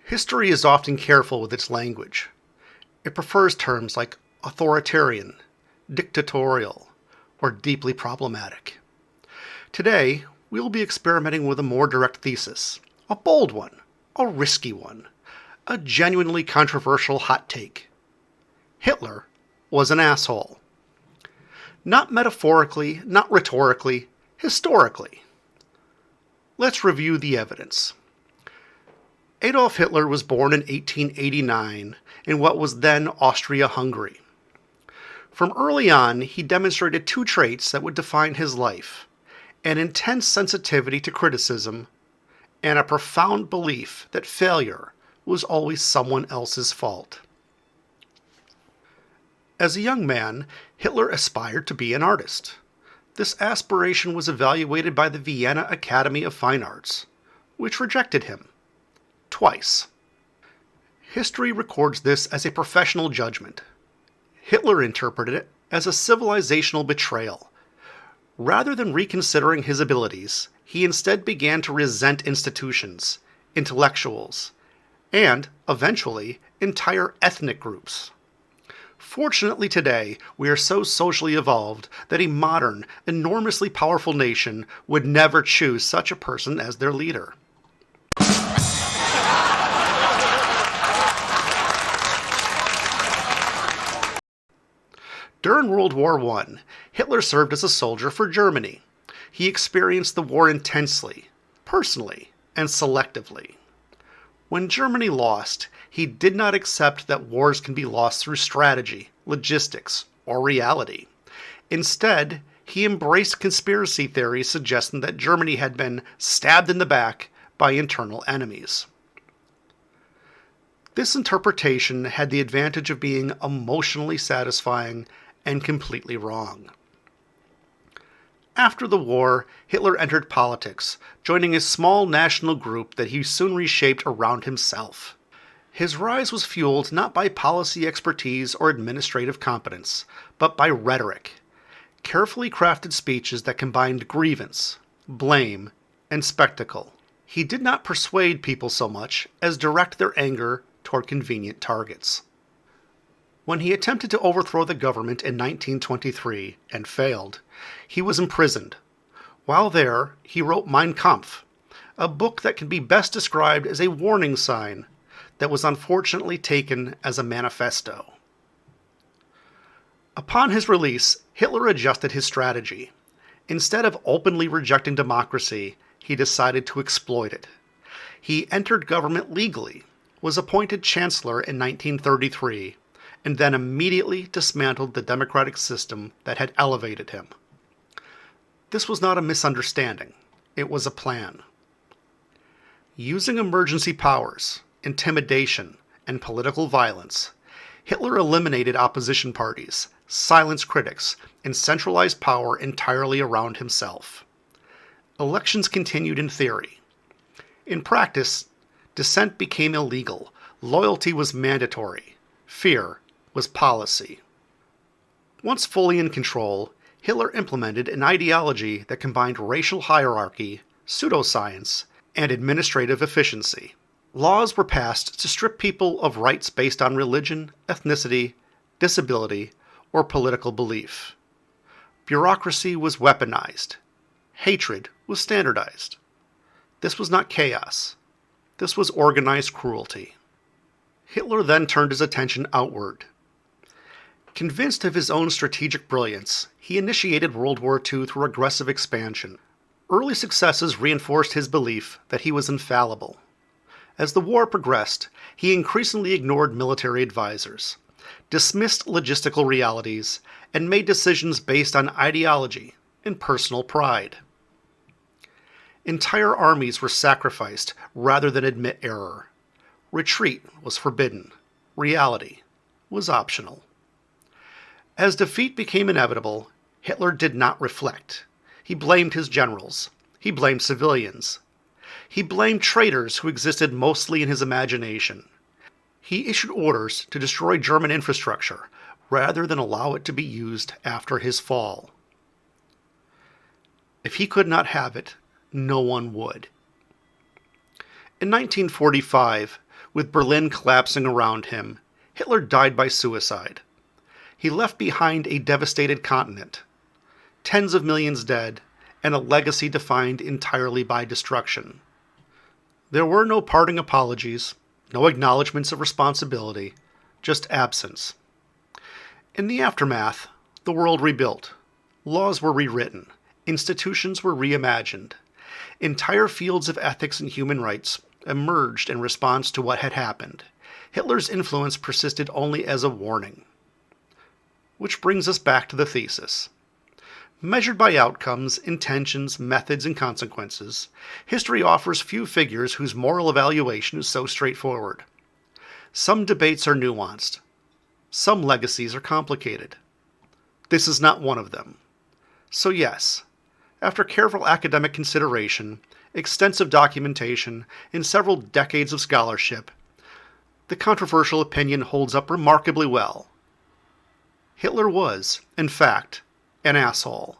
History is often careful with its language. It prefers terms like authoritarian, dictatorial, or deeply problematic. Today, we will be experimenting with a more direct thesis, a bold one, a risky one, a genuinely controversial hot take. Hitler was an asshole. Not metaphorically, not rhetorically, historically. Let's review the evidence. Adolf Hitler was born in 1889 in what was then Austria-Hungary. From early on, he demonstrated two traits that would define his life: an intense sensitivity to criticism and a profound belief that failure was always someone else's fault. As a young man, Hitler aspired to be an artist. This aspiration was evaluated by the Vienna Academy of Fine Arts, which rejected him. Twice. History records this as a professional judgment. Hitler interpreted it as a civilizational betrayal. Rather than reconsidering his abilities, he instead began to resent institutions, intellectuals, and, eventually, entire ethnic groups. Fortunately today, we are so socially evolved that a modern, enormously powerful nation would never choose such a person as their leader. During World War I, Hitler served as a soldier for Germany. He experienced the war intensely, personally, and selectively. When Germany lost, he did not accept that wars can be lost through strategy, logistics, or reality. Instead, he embraced conspiracy theories suggesting that Germany had been stabbed in the back by internal enemies. This interpretation had the advantage of being emotionally satisfying and completely wrong. After the war, Hitler entered politics, joining a small national group that he soon reshaped around himself. His rise was fueled not by policy expertise or administrative competence, but by rhetoric, carefully crafted speeches that combined grievance, blame, and spectacle. He did not persuade people so much as direct their anger toward convenient targets. When he attempted to overthrow the government in 1923 and failed, he was imprisoned. While there, he wrote Mein Kampf, a book that can be best described as a warning sign that was unfortunately taken as a manifesto. Upon his release, Hitler adjusted his strategy. Instead of openly rejecting democracy, he decided to exploit it. He entered government legally, was appointed chancellor in 1933, and then immediately dismantled the democratic system that had elevated him. This was not a misunderstanding. It was a plan. Using emergency powers, intimidation, and political violence, Hitler eliminated opposition parties, silenced critics, and centralized power entirely around himself. Elections continued in theory. In practice, dissent became illegal, loyalty was mandatory, fear was policy. Once fully in control, Hitler implemented an ideology that combined racial hierarchy, pseudoscience, and administrative efficiency. Laws were passed to strip people of rights based on religion, ethnicity, disability, or political belief. Bureaucracy was weaponized. Hatred was standardized. This was not chaos. This was organized cruelty. Hitler then turned his attention outward. Convinced of his own strategic brilliance, he initiated World War II through aggressive expansion. Early successes reinforced his belief that he was infallible. As the war progressed, he increasingly ignored military advisors, dismissed logistical realities, and made decisions based on ideology and personal pride. Entire armies were sacrificed rather than admit error. Retreat was forbidden. Reality was optional. As defeat became inevitable, Hitler did not reflect. He blamed his generals. He blamed civilians. He blamed traitors who existed mostly in his imagination. He issued orders to destroy German infrastructure rather than allow it to be used after his fall. If he could not have it, no one would. In 1945, With Berlin collapsing around him, Hitler died by suicide. He left behind a devastated continent, tens of millions dead, and a legacy defined entirely by destruction. There were no parting apologies, no acknowledgments of responsibility, just absence. In the aftermath, the world rebuilt. Laws were rewritten. Institutions were reimagined. Entire fields of ethics and human rights emerged in response to what had happened. Hitler's influence persisted only as a warning. Which brings us back to the thesis. Measured by outcomes, intentions, methods, and consequences, history offers few figures whose moral evaluation is so straightforward. Some debates are nuanced. Some legacies are complicated. This is not one of them. So yes, after careful academic consideration, extensive documentation, and several decades of scholarship, the controversial opinion holds up remarkably well. Hitler was, in fact, an asshole.